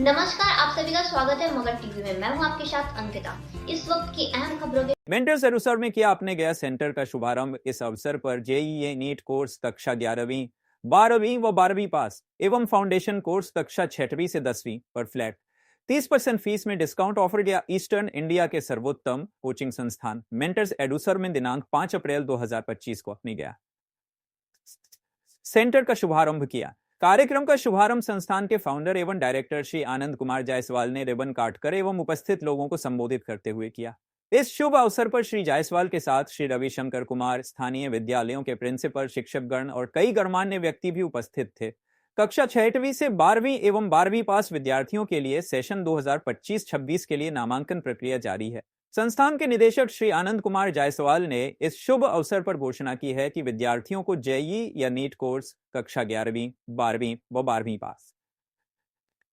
नमस्कार, आप सभी का स्वागत है मगध टीवी में। मैं हूं आपके साथ अंकिता। इस वक्त की अहम खबरों के मेंटर्स एडुसर्व में किया अपने गया सेंटर का शुभारंभ। इस अवसर पर जेईई नीट कोर्स कक्षा 11वीं 12वीं व 12वीं पास एवं फाउंडेशन कोर्स कक्षा 6वीं से 10वीं पर फ्लैट 30% फीस में डिस्काउंट ऑफर किया ईस्टर्न इंडिया के सर्वोत्तम कोचिंग संस्थान मेंटर्स एडुसर्व में दिनांक 5 अप्रैल 2025 को अपने गया सेंटर का शुभारंभ किया। कार्यक्रम का शुभारंभ संस्थान के फाउंडर एवं डायरेक्टर श्री आनंद कुमार जायसवाल ने रिबन काटकर एवं उपस्थित लोगों को संबोधित करते हुए किया। इस शुभ अवसर पर श्री जायसवाल के साथ श्री रविशंकर कुमार, स्थानीय विद्यालयों के प्रिंसिपल, शिक्षकगण और कई गणमान्य व्यक्ति भी उपस्थित थे। कक्षा 6वीं से 12वीं एवं 12वीं पास विद्यार्थियों के लिए सेशन 2025-26 के लिए नामांकन प्रक्रिया जारी है। संस्थान के निदेशक श्री आनंद कुमार जायसवाल ने इस शुभ अवसर पर घोषणा की है कि विद्यार्थियों को जेईई या नीट कोर्स कक्षा 11वीं 12वीं व 12वीं पास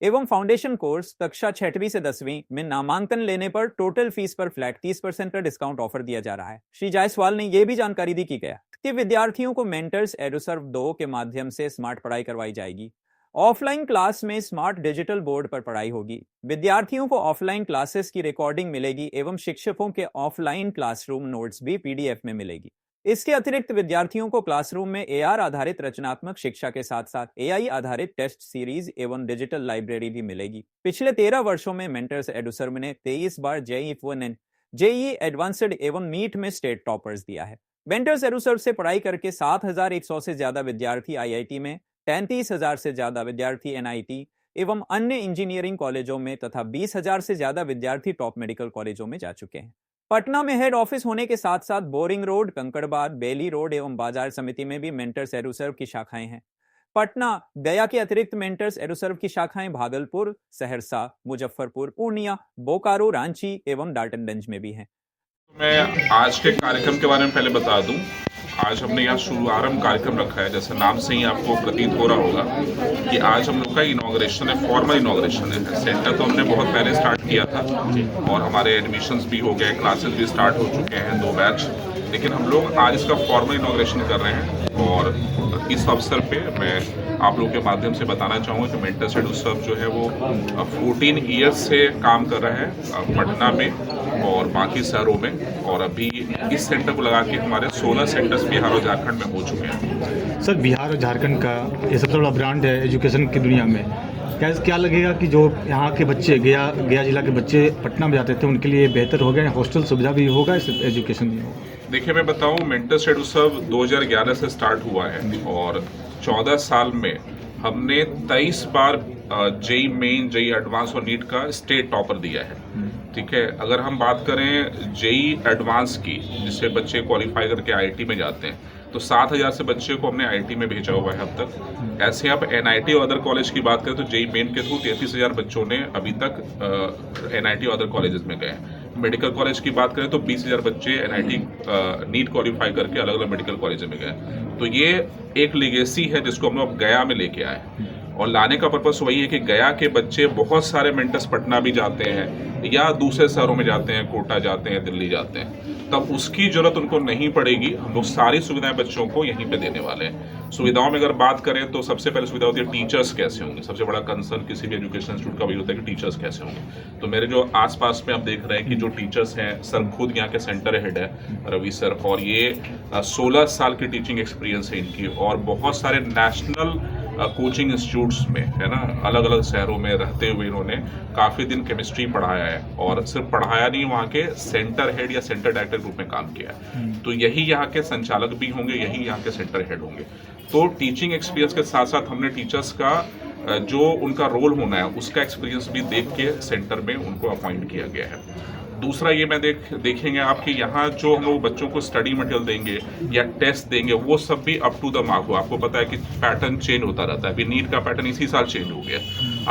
एवं फाउंडेशन कोर्स कक्षा 6वीं से 10वीं में नामांकन लेने पर टोटल फीस पर फ्लैट 30% का डिस्काउंट ऑफर दिया जा रहा है। श्री जायसवाल ने यह भी जानकारी दी कि विद्यार्थियों को मेंटर्स एडुसर्व 2 के माध्यम से स्मार्ट पढ़ाई करवाई जाएगी। ऑफलाइन क्लास में स्मार्ट डिजिटल बोर्ड पर पढ़ाई होगी। विद्यार्थियों को ऑफलाइन क्लासेस की रिकॉर्डिंग मिलेगी एवं शिक्षकों के ऑफलाइन क्लासरूम नोट्स भी पीडीएफ में मिलेगी। इसके अतिरिक्त विद्यार्थियों को क्लासरूम में एआर आधारित रचनात्मक शिक्षा के साथ साथ एआई आधारित टेस्ट सीरीज एवं डिजिटल लाइब्रेरी भी मिलेगी। पिछले 13 वर्षों में मेंटर्स एडुसर्व ने 23 बार जेईई एडवांस्ड एवं नीट में स्टेट टॉपर्स दिया है। मेंटर्स एडुसर्व से पढ़ाई करके 7,100 से ज्यादा विद्यार्थी आईआईटी में, 33,000 से ज्यादा विद्यार्थी एनआईटी एवं अन्य इंजीनियरिंग कॉलेजों में तथा 20,000 से ज्यादा विद्यार्थी टॉप मेडिकल कॉलेजों में जा चुके हैं। पटना में हेड ऑफिस होने के साथ साथ बोरिंग रोड, कंकड़बाग, बेली रोड एवं बाजार समिति में भी मेंटर्स एडुसर्व की शाखाएं हैं। पटना, गया के अतिरिक्त मेंटर्स एडुसर्व की शाखाएं भागलपुर, सहरसा, मुजफ्फरपुर, पूर्णिया, बोकारो, रांची एवं डाल्टनगंज में भी हैं। मैं आज के कार्यक्रम के बारे में पहले बता दूं। आज हमने यहाँ शुभारंभ कार्यक्रम रखा है। जैसे नाम से ही आपको प्रतीत हो रहा होगा कि आज हम लोग का इनॉग्रेशन है, फॉर्मल इनॉग्रेशन है। सेंटर तो हमने बहुत पहले स्टार्ट किया था और हमारे एडमिशन्स भी हो गए, क्लासेस भी स्टार्ट हो चुके हैं, 2 बैच। लेकिन हम लोग आज इसका फॉर्मल इनॉग्रेशन कर रहे हैं और इस अवसर पे मैं आप लोगों के माध्यम से बताना चाहूँगा कि मेंटर्स एडुसर्व जो है वो 14 ईयर्स से काम कर रहा है पटना में और बाकी शहरों में, और अभी इस सेंटर को लगा के हमारे 16 सेंटर्स बिहार और झारखंड में हो चुके हैं। सर, बिहार और झारखंड का ये सबसे बड़ा ब्रांड है एजुकेशन की दुनिया में। क्या लगेगा कि जो यहाँ के बच्चे गया जिला के बच्चे पटना में जाते थे उनके लिए बेहतर हो गया, हॉस्टल सुविधा भी होगा, इस एजुकेशन भी होगा? देखिए, मैं बताऊँ, मेंटर्स एडुसर्व 2011 से स्टार्ट हुआ है और 14 साल में हमने 23 बार जेई मेन, जेई एडवांस और नीट का स्टेट टॉपर दिया है। ठीक है, अगर हम बात करें जेई एडवांस की, जिससे बच्चे क्वालिफाई करके आईआईटी में जाते हैं, तो 7,000 से बच्चे को हमने आईआईटी में भेजा हुआ है अब तक। ऐसे आप एनआईटी और अदर कॉलेज की बात करें तो जेई मेन के थ्रू 33,000 बच्चों ने अभी तक एनआईटी और अदर कॉलेजेस में गए। मेडिकल कॉलेज की बात करें तो 20,000 बच्चे एनआईटी नीट क्वालिफाई करके अलग अलग मेडिकल कॉलेज में गए। तो ये एक लेगेसी है जिसको हम लोग गया में लेके आए, और लाने का पर्पस वही है कि गया के बच्चे, बहुत सारे मेंटर्स पटना भी जाते हैं या दूसरे शहरों में जाते हैं, कोटा जाते हैं, दिल्ली जाते हैं, तब उसकी जरूरत उनको नहीं पड़ेगी। हम लोग सारी सुविधाएं बच्चों को यहीं पे देने वाले हैं। सुविधाओं में अगर बात करें तो सबसे पहले सुविधा होती है टीचर्स कैसे होंगे। सबसे बड़ा कंसर्न किसी भी एजुकेशन इंस्टीट्यूट का वही होता है कि टीचर्स कैसे होंगे। तो मेरे जो आसपास में आप देख रहे हैं कि जो टीचर्स हैं, सर खुद यहाँ के सेंटर हेड है रवि सर, और ये 16 साल की टीचिंग एक्सपीरियंस है इनकी, और बहुत सारे नेशनल कोचिंग इंस्टीट्यूट्स में, है ना, अलग अलग शहरों में रहते हुए इन्होंने काफ़ी दिन केमिस्ट्री पढ़ाया है, और सिर्फ पढ़ाया नहीं, वहाँ के सेंटर हेड या सेंटर डायरेक्टर के रूप में काम किया है। तो यही यहाँ के संचालक भी होंगे, यही यहाँ के सेंटर हेड होंगे। तो टीचिंग एक्सपीरियंस के साथ साथ हमने टीचर्स का जो उनका रोल होना है उसका एक्सपीरियंस भी देख के सेंटर में उनको अपॉइंट किया गया है। दूसरा ये मैं देखेंगे आप कि यहाँ जो हम लोग बच्चों को स्टडी मटेरियल देंगे या टेस्ट देंगे, वो सब भी अप टू द मार्क हो। आपको पता है कि पैटर्न चेंज होता रहता है। अभी नीट का पैटर्न इसी साल चेंज हो गया।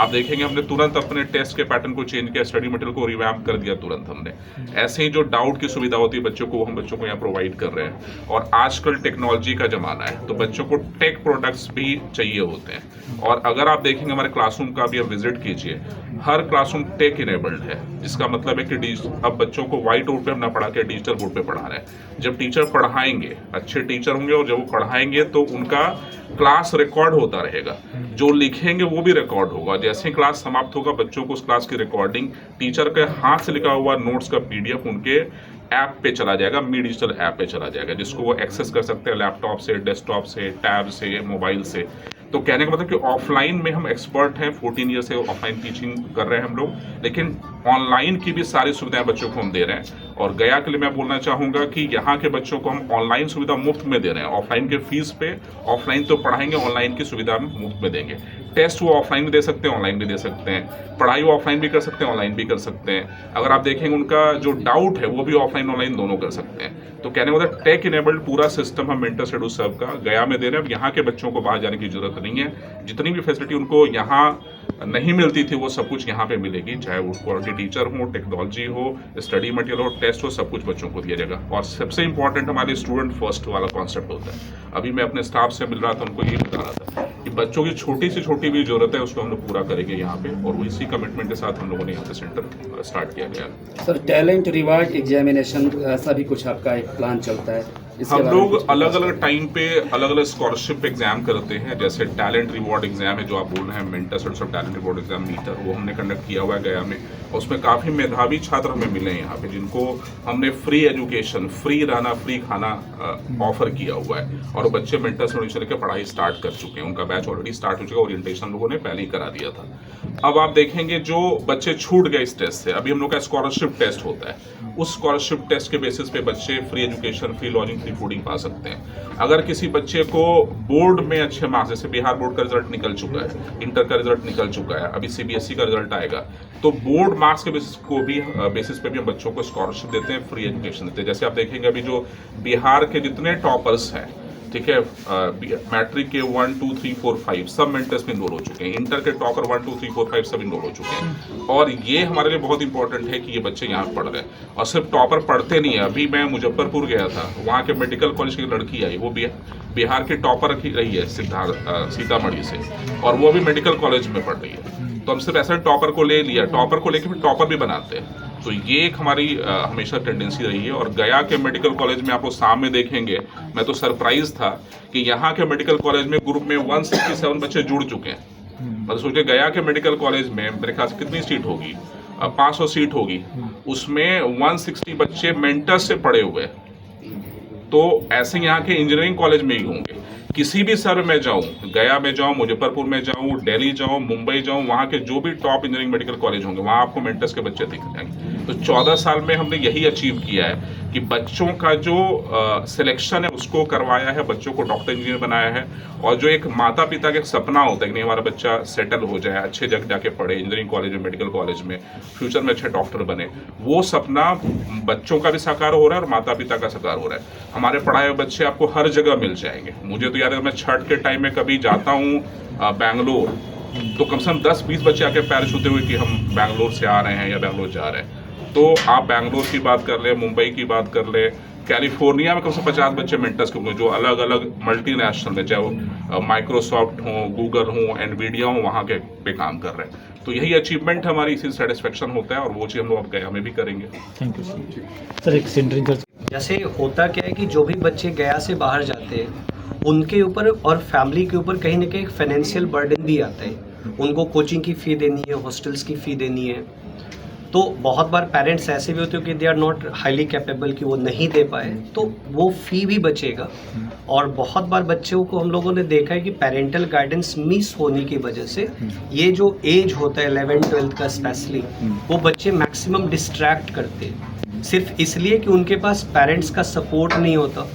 आप देखेंगे हमने तुरंत अपने टेस्ट के पैटर्न को चेंज किया, स्टडी मटेरियल को रिवैम्प कर दिया तुरंत हमने। ऐसे ही जो डाउट की सुविधा होती है बच्चों को, वो हम बच्चों को यहाँ प्रोवाइड कर रहे हैं। और आजकल टेक्नोलॉजी का जमाना है, तो बच्चों को टेक प्रोडक्ट्स भी चाहिए होते हैं। और अगर आप देखेंगे हमारे क्लासरूम का भी आप विजिट कीजिए, हर क्लासरूम टेक इनेबल्ड है, जिसका मतलब है कि अब बच्चों को व्हाइट बोर्ड पे ना पढ़ा के डिजिटल बोर्ड पे पढ़ा रहे हैं। जब टीचर पढ़ाएंगे, अच्छे टीचर होंगे, और जब वो पढ़ाएंगे तो उनका क्लास रिकॉर्ड होता रहेगा, जो लिखेंगे वो भी रिकॉर्ड होगा। जैसे ही क्लास समाप्त होगा बच्चों को उस क्लास की रिकॉर्डिंग, टीचर के हाथ से लिखा हुआ नोट्स का PDF उनके ऐप पे चला जाएगा, मी डिजिटल ऐप पे चला जाएगा, जिसको वो एक्सेस कर सकते हैं लैपटॉप से, डेस्कटॉप से, टैब से, मोबाइल से। तो कहने का मतलब कि ऑफलाइन में हम एक्सपर्ट हैं, 14 ईयर से ऑफलाइन टीचिंग कर रहे हैं हम लोग, लेकिन ऑनलाइन की भी सारी सुविधाएं बच्चों को हम दे रहे हैं। और गया के लिए मैं बोलना चाहूँगा कि यहाँ के बच्चों को हम ऑनलाइन सुविधा मुफ्त में दे रहे हैं। ऑफलाइन के फीस पे, ऑफलाइन तो पढ़ाएंगे, ऑनलाइन की सुविधा हम मुफ्त में देंगे। टेस्ट वो ऑफलाइन भी दे सकते हैं, ऑनलाइन भी दे सकते हैं, पढ़ाई वो ऑफलाइन भी कर सकते हैं, ऑनलाइन भी कर सकते हैं। अगर आप देखेंगे उनका जो डाउट है वो भी ऑफलाइन ऑनलाइन दोनों कर सकते हैं। तो कहने का मतलब टेक इनेबल्ड पूरा सिस्टम हम मेंटर शेड्यूल सर्व का गया में दे रहे हैं। अब यहाँ के बच्चों को बाहर जाने की जरूरत नहीं है, जितनी भी फैसिलिटी उनको यहाँ नहीं मिलती थी वो सब कुछ यहाँ पे मिलेगी, चाहे वो क्वालिटी टीचर हो, टेक्नोलॉजी हो, स्टडी मटेरियल हो, टेस्ट हो, सब कुछ बच्चों को दिया जाएगा। और सबसे इंपॉर्टेंट हमारे स्टूडेंट फर्स्ट वाला कॉन्सेप्ट होता है। अभी मैं अपने स्टाफ से मिल रहा था, उनको ये बता रहा था कि बच्चों की छोटी से छोटी भी जरूरत है उसको हम लोग पूरा करेंगे यहाँ पे, और इसी कमिटमेंट के साथ हम लोगों ने यहाँ पे सेंटर स्टार्ट किया गया। सर टैलेंट रिवार्ड एग्जामिनेशन ऐसा भी कुछ आपका एक प्लान चलता है? हम लोग अलग अलग टाइम पे अलग अलग स्कॉलरशिप एग्जाम करते हैं। जैसे टैलेंट रिवॉर्ड एग्जाम है जो आप बोल रहे हैं, mentor schedule of talent reward exam meter, वो हमने कंडक्ट किया हुआ है गया में। उसमें काफ़ी मेधावी छात्र हमें मिले हैं यहाँ पे, जिनको हमने फ्री एजुकेशन, फ्री रहना, फ्री खाना ऑफर किया हुआ है। और बच्चे मेंटर शेड्यूल के पढ़ाई स्टार्ट कर चुके हैं, उनका बैच ऑलरेडी स्टार्ट हो चुका है, ओरिएंटेशन लोगों ने पहले ही करा दिया था। अब आप देखेंगे जो बच्चे छूट गए इस टेस्ट से, अभी हम लोग का स्कॉलरशिप टेस्ट होता है, उस स्कॉलरशिप टेस्ट के बेसिस पे बच्चे free education, free lodging, free fooding पा सकते हैं। अगर किसी बच्चे को बोर्ड में अच्छे मार्क्स, जैसे बिहार बोर्ड का रिजल्ट निकल चुका है, इंटर का रिजल्ट निकल चुका है, अभी CBSE का रिजल्ट आएगा, तो बोर्ड मार्क्स के बेसिस पे भी हम बच्चों को स्कॉलरशिप देते हैं, फ्री एजुकेशन देते हैं। जैसे आप देखेंगे अभी जो बिहार के जितने टॉपर्स हैं, ठीक है, मैट्रिक के 1, 2, 3, 4, 5 सब मेंटर्स में इनरोल हो चुके हैं, इंटर के टॉपर 1, 2, 3, 4, 5 सब इनरोल हो चुके हैं। और ये हमारे लिए बहुत इंपॉर्टेंट है कि ये बच्चे यहाँ पढ़ रहे हैं। और सिर्फ टॉपर पढ़ते नहीं है, अभी मैं मुजफ्फरपुर गया था, वहाँ के मेडिकल कॉलेज की लड़की आई, वो बिहार की टॉपर रही है सीतामढ़ी से, और वो भी मेडिकल कॉलेज में पढ़ रही है। तो हम सिर्फ ऐसा टॉपर को ले लिया, टॉपर को लेकर फिर टॉपर भी बनाते हैं। तो ये एक हमारी हमेशा टेंडेंसी रही है। और गया के मेडिकल कॉलेज में आपको सामने देखेंगे, मैं तो सरप्राइज था कि यहाँ के मेडिकल कॉलेज में ग्रुप में 167 बच्चे जुड़ चुके हैं। मतलब सोचिए गया के मेडिकल कॉलेज में मेरे ख्याल से कितनी सीट होगी, 500 सीट होगी, उसमें 160 बच्चे मेंटर्स से पढ़े हुए। तो ऐसे यहाँ के इंजीनियरिंग कॉलेज में ही होंगे। किसी भी शहर में जाऊँ, गया में जाऊँ, मुजफ्फरपुर में जाऊँ, दिल्ली जाऊँ, मुंबई जाऊँ, वहाँ के जो भी टॉप इंजीनियरिंग मेडिकल कॉलेज होंगे वहाँ आपको मेंटर्स के बच्चे दिख जाएंगे। तो 14 साल में हमने यही अचीव किया है कि बच्चों का जो सिलेक्शन है उसको करवाया है, बच्चों को डॉक्टर इंजीनियर बनाया है। और जो एक माता पिता का सपना होता है कि नहीं हमारा बच्चा सेटल हो जाए, अच्छे जगह जाके पढ़े, इंजीनियरिंग कॉलेज में, मेडिकल कॉलेज में, फ्यूचर में अच्छे डॉक्टर बने, वो सपना बच्चों का भी साकार हो रहा है और माता पिता का साकार हो रहा है। हमारे पढ़ाए हुए बच्चे आपको हर जगह मिल जाएंगे। मुझे तो याद है मैं छठ के टाइम में कभी जाता हूँ बैंगलोर, तो कम से कम 10-20 बच्चे आके पैर छूते हुए कि हम बैंगलोर से आ रहे हैं या बैंगलोर जा रहे हैं। तो आप बैंगलोर की बात कर ले, मुंबई की बात कर ले, कैलिफोर्निया में कम से 50 बच्चे मेंटर्स के होंगे जो अलग अलग मल्टीनेशनल में, चाहे वो माइक्रोसॉफ्ट हो, गूगल हो, एनवीडिया हो, वहाँ के पे काम कर रहे हैं। तो यही अचीवमेंट हमारी, इसी सेटिस्फेक्शन होता है और वो चीज़ हम लोग अब गया में भी करेंगे। Thank you sir. एक सेंटरिंग जैसे होता क्या है कि जो भी बच्चे गया से बाहर जाते हैं उनके ऊपर और फैमिली के ऊपर कहीं ना कहीं फाइनेंशियल बर्डन भी आता है। उनको कोचिंग की फ़ी देनी है, हॉस्टल्स की फ़ी देनी है। तो बहुत बार पेरेंट्स ऐसे भी होते हैं कि they are not highly capable कि वो नहीं दे पाए, तो वो फ़ी भी बचेगा। और बहुत बार बच्चों को हम लोगों ने देखा है कि पेरेंटल गाइडेंस मिस होने की वजह से ये जो एज होता है 11-12 का स्पेशली, वो बच्चे मैक्सिमम डिस्ट्रैक्ट करते हैं सिर्फ इसलिए कि उनके पास पेरेंट्स का सपोर्ट नहीं होता।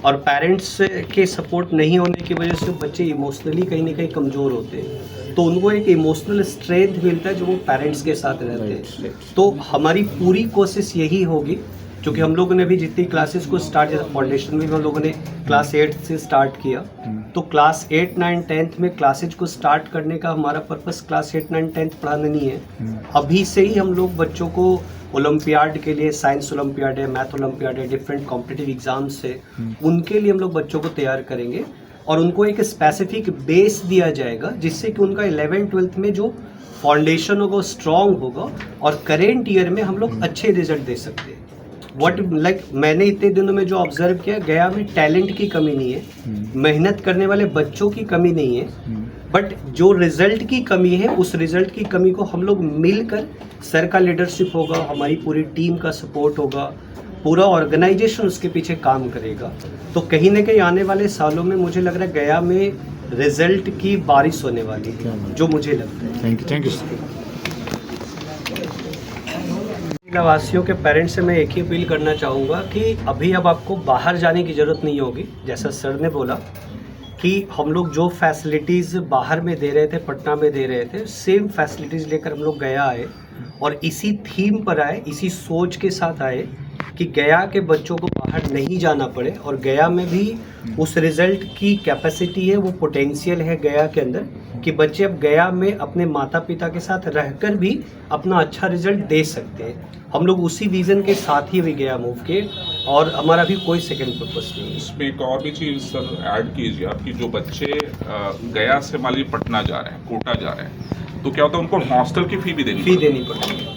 और पेरेंट्स के सपोर्ट नहीं होने की वजह से बच्चे इमोशनली कहीं ना कहीं कमज़ोर होते हैं, तो उनको एक इमोशनल स्ट्रेंथ मिलता है जो वो पेरेंट्स के साथ रहते हैं। तो हमारी पूरी कोशिश यही होगी, क्योंकि हम लोगों ने भी जितनी क्लासेस को स्टार्ट, जैसे फाउंडेशन में हम लोगों ने क्लास 8 से स्टार्ट किया, तो क्लास 8, 9, 10 में क्लासेज को स्टार्ट करने का हमारा पर्पस क्लास 8, 9, 10 पढ़ाना नहीं है। अभी से ही हम लोग बच्चों को ओलंपियाड के लिए, साइंस ओलंपियाड है, मैथ ओलंपियाड है, डिफरेंट कॉम्पिटिटिव एग्जाम्स है, उनके लिए हम लोग बच्चों को तैयार करेंगे और उनको एक स्पेसिफिक बेस दिया जाएगा जिससे कि उनका 11th-12th में जो फाउंडेशन होगा वो स्ट्रॉन्ग होगा और करेंट ईयर में हम लोग अच्छे रिजल्ट दे सकते हैं। व्हाट लाइक मैंने इतने दिनों में जो ऑब्जर्व किया, गया में टैलेंट की कमी नहीं है, मेहनत करने वाले बच्चों की कमी नहीं है, बट जो रिजल्ट की कमी है उस रिजल्ट की कमी को हम लोग मिलकर, सर का लीडरशिप होगा, हमारी पूरी टीम का सपोर्ट होगा, पूरा ऑर्गेनाइजेशन उसके पीछे काम करेगा, तो कहीं ना कहीं आने वाले सालों में मुझे लग रहा है गया में रिजल्ट की बारिश होने वाली है, जो मुझे लगता है। थैंक यू वासियों के पेरेंट्स से मैं एक ही अपील करना चाहूँगा कि अभी अब आपको बाहर जाने की ज़रूरत नहीं होगी। जैसा सर ने बोला कि हम लोग जो फैसिलिटीज़ बाहर में दे रहे थे, पटना में दे रहे थे, सेम फैसिलिटीज़ लेकर हम लोग गया आए और इसी थीम पर आए, इसी सोच के साथ आए कि गया के बच्चों को बाहर नहीं जाना पड़े और गया में भी उस रिज़ल्ट की कैपेसिटी है, वो पोटेंशियल है गया के अंदर कि बच्चे अब गया में अपने माता पिता के साथ रहकर भी अपना अच्छा रिजल्ट दे सकते हैं। हम लोग उसी विज़न के साथ ही अभी गया मूव किए और हमारा भी कोई सेकंड पर्पस नहीं है। इसमें एक और भी चीज़ सर ऐड कीजिए आपकी, जो बच्चे गया से मान लीजिए पटना जा रहे हैं, कोटा जा रहे हैं, तो क्या होता है उनको हॉस्टल की फ़ी भी देनी पड़ती है।